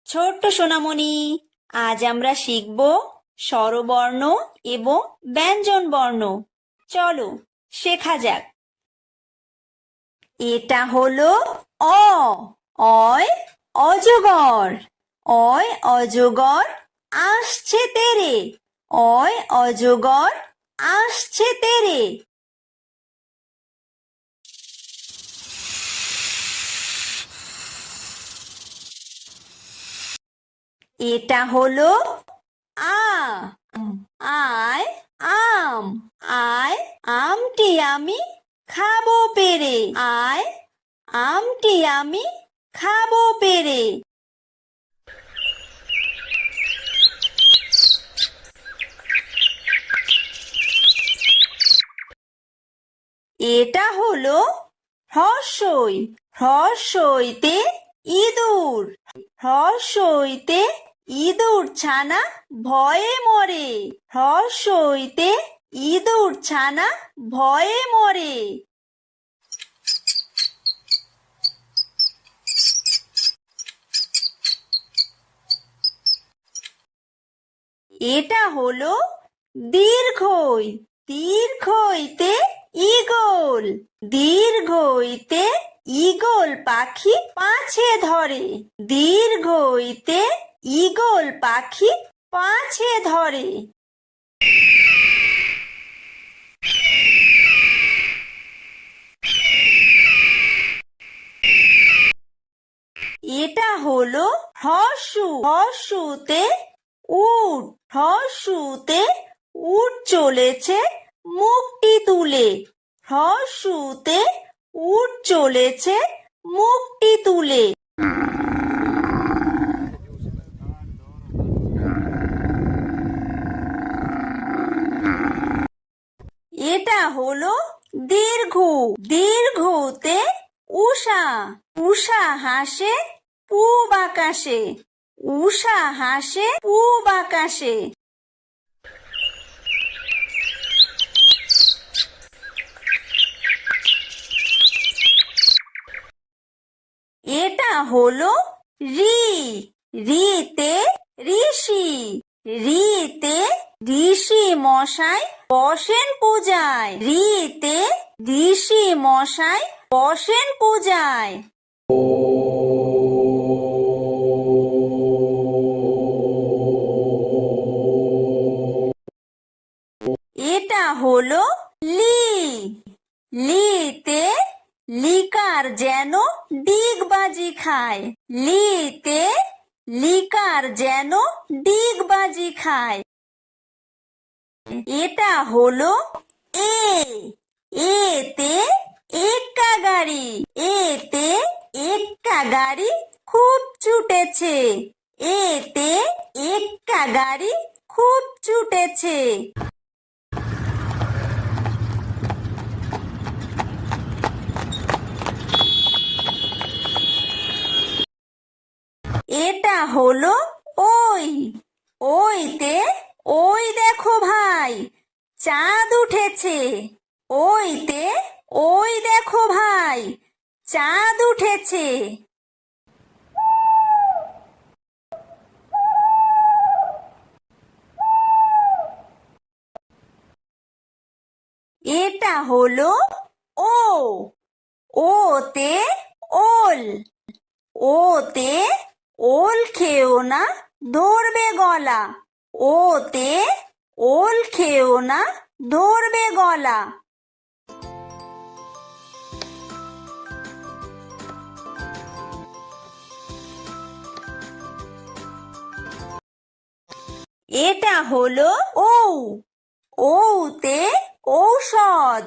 ছোট্ট সোনামণি, আজ আমরা শিখব স্বরবর্ণ এবং ব্যঞ্জন বর্ণ। চলো শেখা যাক। এটা হলো অ। অয় অজগর। অয় অজগর আসছে তেরে। অয় অজগর আসছে তেরে। এটা হলো আ। আয় আম। আয় আমটি আমি খাবো পেরে। আয় আমটি আমি খাবো পেরে। এটা হলো হ্রস্বই। হ্রস্বইতে ইঁদুর। হ্রস্বইতে ইঁদুর ছানা ভয়ে মরে। হ্রস্বইতে ইঁদুর ছানা ভয়ে মরে। এটা হলো দীর্ঘই। দীর্ঘইতে ঈগল। দীর্ঘইতে ঈগল পাখি পাছে ধরে। দীর্ঘইতে ঈগল পাখি পাছে ধরে। এটা হলো হ্রস্ব। হ্রস্বতে উট। হ্রস্বতে উট চলেছে মুখটি তুলে। হ্রস্বতে উট চলেছে মুখটি তুলে। এটা হলো দীর্ঘ। দীর্ঘতে উষা। উষা হাসে পূব আকাশে। উষা হাসে পূব আকাশে। এটা হলো ঋ। ঋতে ঋষি। ঋতে ঋষি মশাই বসেন পূজায়। ঋতে ঋষি মশাই বসেন পূজায়। এটা হলো লি। লিতে লিকার যেন ডিগবাজি খায়। লিতে লিকার যেন ডিগবাজি খায়। এটা হলো এ। এতে এক্কা গাড়ি। এতে এক্কা গাড়ি খুব ছুটেছে। এতে এক্কা গাড়ি খুব ছুটেছে। এটা হলো ওই। ওইতে ওই দেখো ভাই চাঁদ উঠেছে। ওইতে ওই দেখো ভাই চাঁদ উঠেছে। এটা হলো ও। ওতে ওল। ওতে ওল খেও না ধরবে গলা। ওতে ওল খেও না ধরবে গলা। এটা হলো ঔ। ঔতে ঔষধ।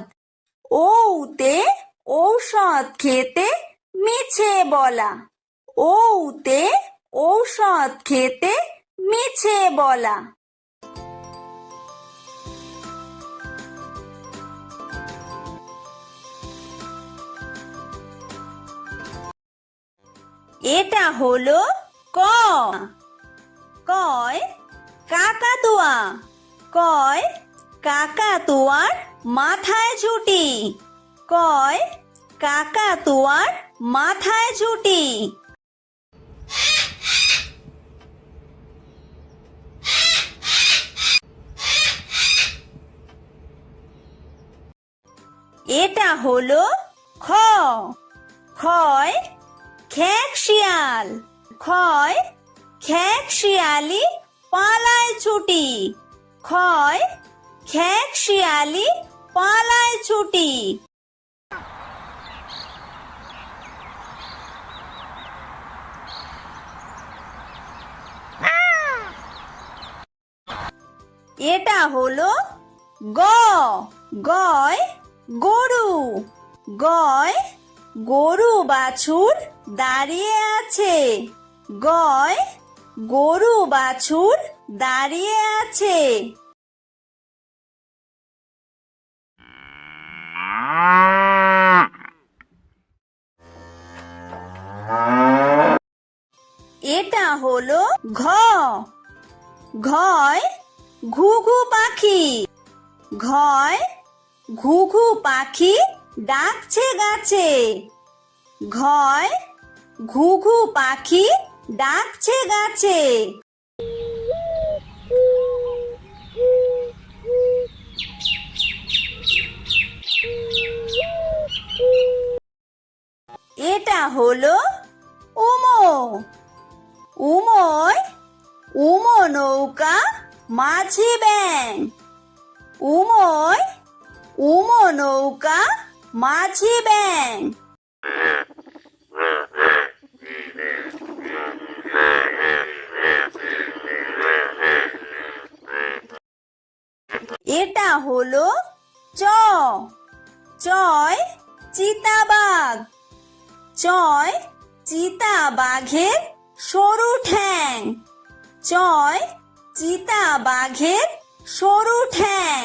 ঔতে ঔষধ খেতে মিছে বলা। ঔতে ঔষধ খেতে মিছে বলা। এটা হলো ক। কয় কাকাতুয়া। কয় কাকাতুয়ার মাথায় ঝুঁটি। কয় কাকাতুয়ার মাথায় ঝুঁটি। এটা হলো খ। খয় খেক শিয়াল। খয় খেক শিয়ালি পালায় ছুটি। খয় খেক শিয়ালি পালায় ছুটি। এটা হলো গ। গয় গরু। গয় গরু বাছুর দাঁড়িয়ে আছে। গয় গরু বাছুর দাঁড়িয়ে আছে। এটা হলো ঘ। ঘয় ঘুঘু পাখি। ঘয় ঘুঘু পাখি ডাকছে গাছে। ঘয় ঘুঘু পাখি ডাকছে গাছে। এটা হলো উমো। উমোয় উমো নৌকা মাঝি ব্যাং। উমোয় উমো নৌকা মাঝি ব্যাং। এটা হলো চ। চয় চিতাবাঘ। চয় চিতাবাঘের সরু ঠ্যাং। চয় চিতাবাঘের সরু ঠ্যাং।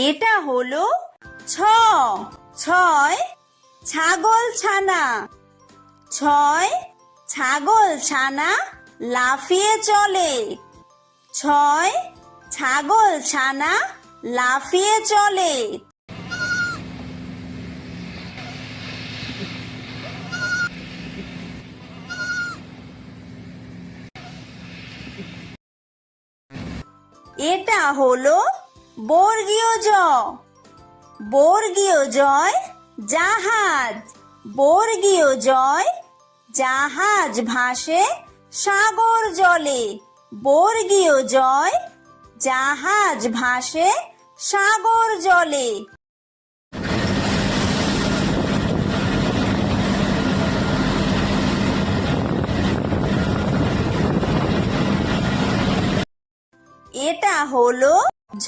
এটা হলো ছ। ছয় ছাগল ছানা। ছয় ছাগল ছানা লাফিয়ে চলে। ছয় ছাগল ছানা লাফিয়ে চলে। এটা হলো বর্গীয় জ। বর্গীয় জয় জাহাজ। বর্গীয় জয় জাহাজ ভাসে সাগর জলে। বর্গীয় জয় জাহাজ ভাসে সাগর জলে। এটা হলো ঝ।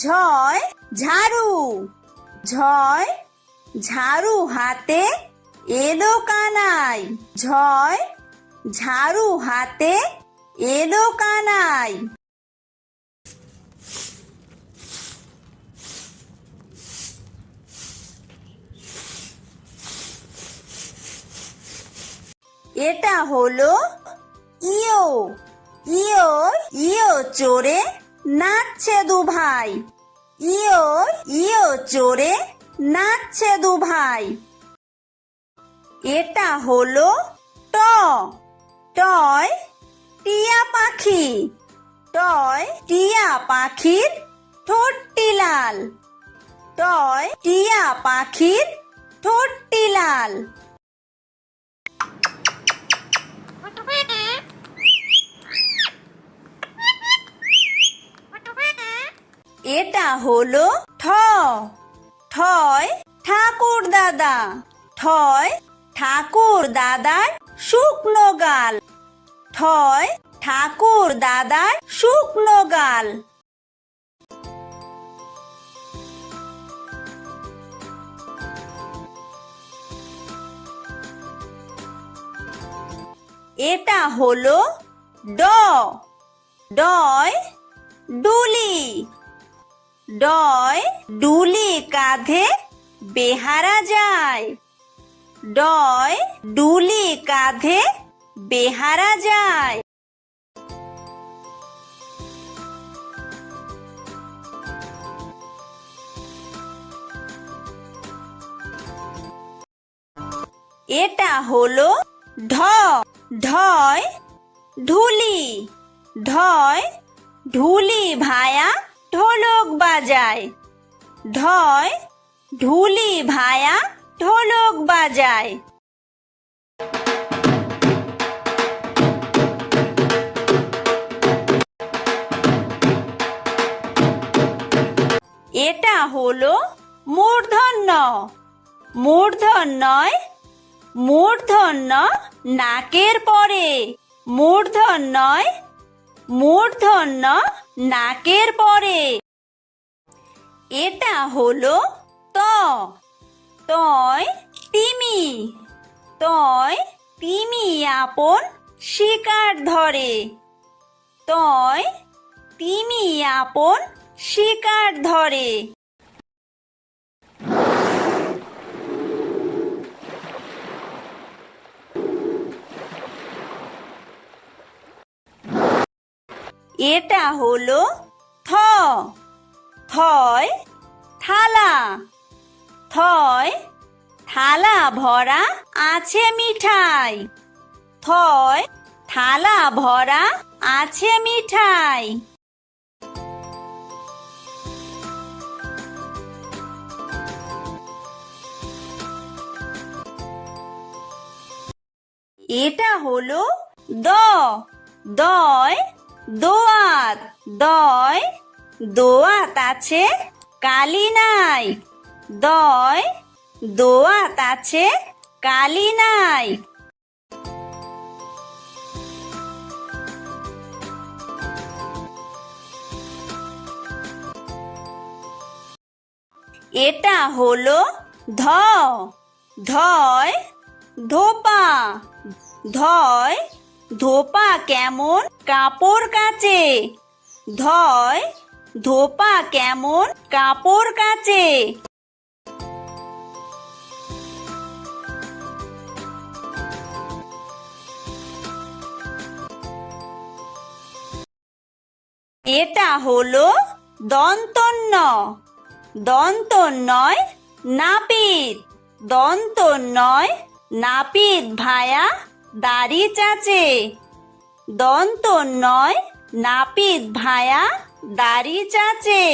ঝয় ঝাড়ু। ঝয় ঝাড়ু হাতে এলো কানাই। ঝয় ঝাড়ু হাতে এলো কানাই। এটা হলো ইয়ো। ইয়ো ইয়ো চড়ে নাচছে দু ভাই। ইয়ো ইয়ো চড়ে নাচছে দু ভাই। এটা হলো ট। টয় টিয়া পাখি। টয় টিয়া পাখির ঠোঁটটি লাল। টয় টিয়া পাখির ঠোঁটটি লাল। এটা হলো ঠ। ঠয় ঠাকুর দাদা। ঠয় ঠাকুর দাদার শুকনো গাল। ঠয় ঠাকুর দাদার শুকনো গাল। এটা হলো ড। ডয় ডুলি। ডয় ডুলি কাঁধে বেহারা যায়। ডয় ডুলি কাঁধে বেহারা যায়। এটা হলো ঢ, ঢয় ঢুলি, ঢয় ঢুলি ভায়া ঢোলক বাজায়। ঢয় ঢুলি ভায়া ঢোলক বাজায়। এটা হলো মূর্ধন্য, মূর্ধন্যয় মূর্ধন্য নাকের পরে, মূর্ধন্যয় মূর্ধন্য নাকের পরে। এটা হলো ত, তয় তিমি, তয় তিমি আপন শিকার ধরে। তয় তিমি আপন শিকার ধরে। এটা হলো থ, থয় থালা, থয় থালা ভরা আছে মিঠাই। থয় থালা ভরা আছে মিঠাই। এটা হলো দ, দয় দোয়াত, দয় দোয়াত আছে কালি নাই। দয় দোয়াত আছে কালি নাই। এটা হলো ধ, ধয় ধোপা, ধয় ধোপা কেমন কাপড় কাচে। ধয় ধোপা কেমন কাপড় কাচে। এটা হলো দন্তন্য, দন্তন্যয় নাপিত, দন্তন্যয় নাপিত ভায়া দাড়ি চাচে। দন্তন্যয় নাপিত ভায়া দাড়ি চাচে।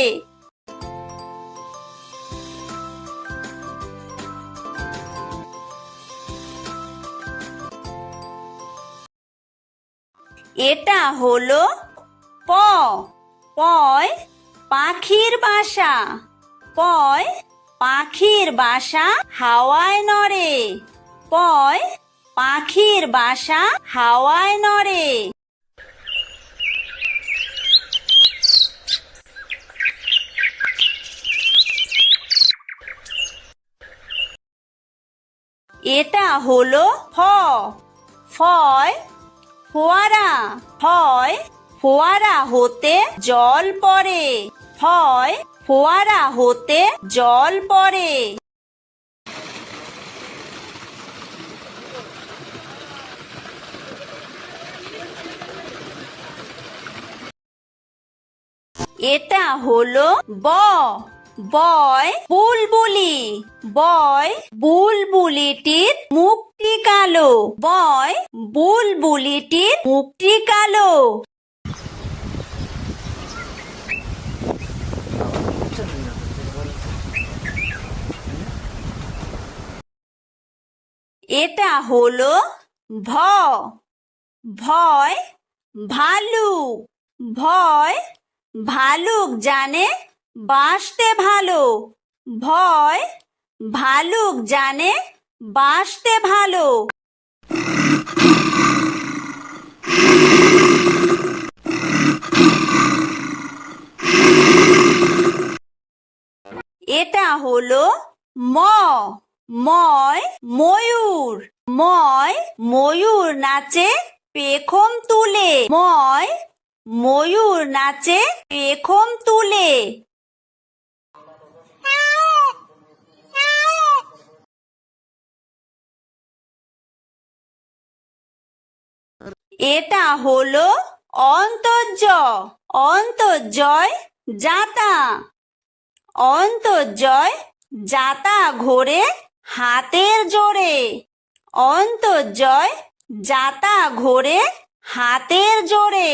এটা হলো প, পয় পাখির বাসা, পয় পাখির বাসা হাওয়ায় নড়ে। পয় পাখির বাসা হাওয়ায় নড়ে। এটা হলো ফ, ফয় ফোয়ারা, ফয় ফোয়ারা হতে জল পড়ে। ফয় ফোয়ারা হতে জল পড়ে। এটা হলো ব, বয় বুলবুলি, বয় বুলবুলিটির মুখটি কালো। বয় বুলবুলিটির মুখটি কালো। এটা হলো ভ, ভয় ভালুক, ভয় ভালুক জানে বাসতে ভালো। ভয় ভালুক জানে বাসতে ভালো। এটা হলো ম, ময় ময়ূর, ময় ময়ূর নাচে পেখম তুলে। ময় ময়ূর নাচে পেখম তুলে। এটা হলো অন্তর্জ। অন্তর্জয় যাতা। অন্তর্জয় যাতা ঘোরে হাতের জোরে। অন্তর্জয় যাতা ঘোরে হাতের জোরে।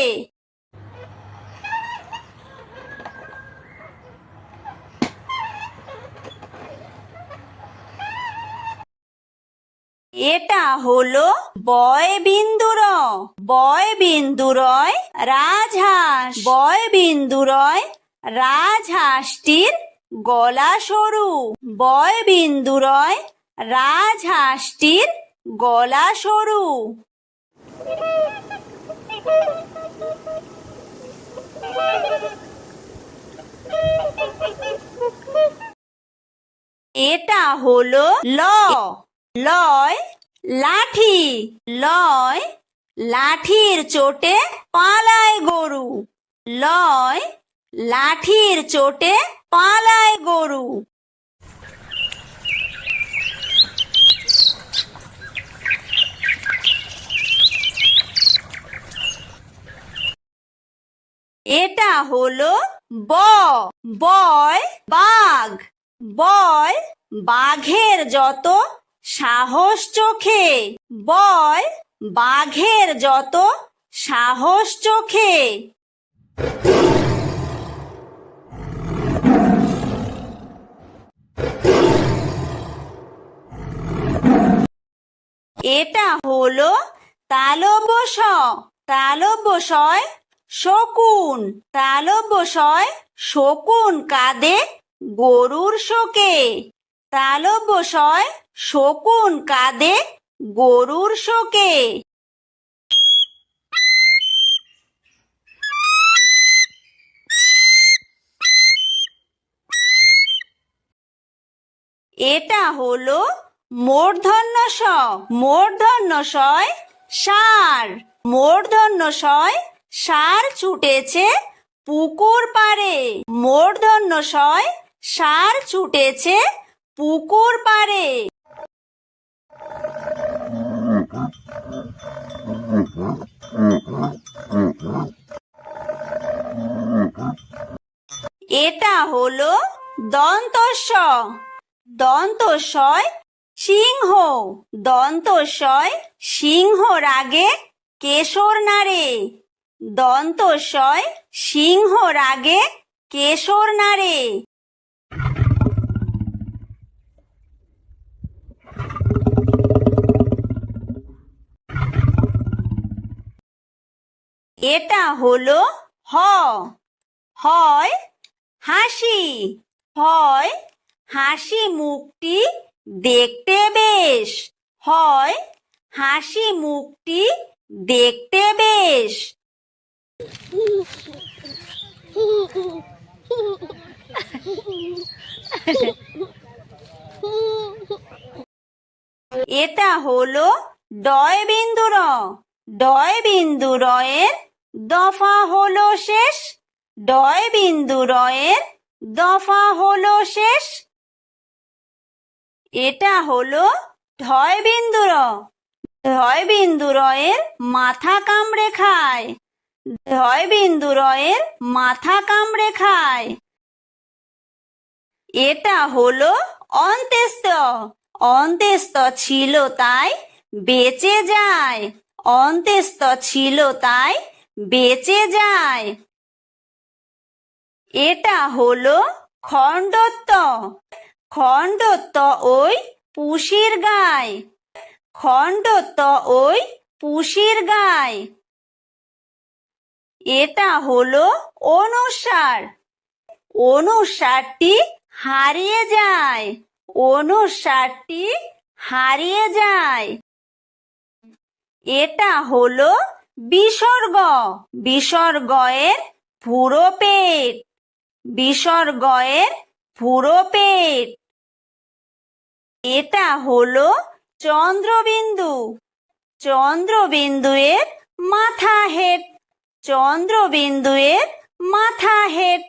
এটা হলো বয়বিন্দুর। বয়বিন্দুরয় রাজহাঁস। বয়বিন্দুরয় রাজহাঁসটির গলা সরু। বয়বিন্দুরয় রাজহাঁসটির গলা সরু। এটা হলো ল। লয় লাঠি। লয় লাঠির চোটে পালায় গরু। লয় লাঠির চোটে পালায় গরু। এটা হলো ব। বয় বাঘ। বয় বাঘের যত সাহস চোখে। বয় বাঘের যত সাহস চোখে। এটা হলো তালব্য শ। তালব্য শয় শকুন। তালব্য শয় শকুন কাঁদে গরুর শোকে। তালব্য শয় শকুন কাঁদে গরুর শোকে। এটা হলো মূর্ধন্য ষ। মূর্ধন্য শয় ষাঁড়। মূর্ধন্য শয় ষাঁড় ছুটেছে পুকুর পাড়ে। মূর্ধন্য শয় ষাঁড় ছুটেছে পুকুর পাড়ে। এটা হলো দন্তস্ব। দন্তস্বয় সিংহ। দন্তস্বয় সিংহ রাগে কেশর নাড়ে। দন্তস্বয় সিংহ রাগে কেশর নাড়ে। এটা হলো হ। হয় হাসি। হয় হাসি মুখটি দেখতে বেশ। হয় হাসি মুখটি দেখতে বেশ। এটা হলো ডয়বিন্দুর। ডয়বিন্দুরয়ের দফা হলো শেষ। ডয়বিন্দুরয়ের দফা হলো শেষ। এটা হলো ঢয়বিন্দুর। ঢয়বিন্দুরয়ের মাথা কামড়ে খায়। ঢয়বিন্দুরয়ের মাথা কামড়ে খায়। এটা হলো অন্ত্যেস্ত। অন্ত্যেস্ত ছিল তাই বেঁচে যায়। অন্ত্যেস্ত ছিল তাই বেঁচে যায়। এটা হলো খণ্ডত্ব। খণ্ডত্ব ওই পুষির গায়। খণ্ডত্ব ওই পুষির গায়। এটা হলো অনুস্বার। অনুস্বারটি হারিয়ে যায়। অনুস্বারটি হারিয়ে যায়। এটা হলো বিসর্গ। বিসর্গয়ের পুরো পেট। বিসর্গয়ের পুরো পেট। এটা হলো চন্দ্রবিন্দু। চন্দ্রবিন্দুয়ের মাথা হেট। চন্দ্রবিন্দুয়ের মাথা হেট।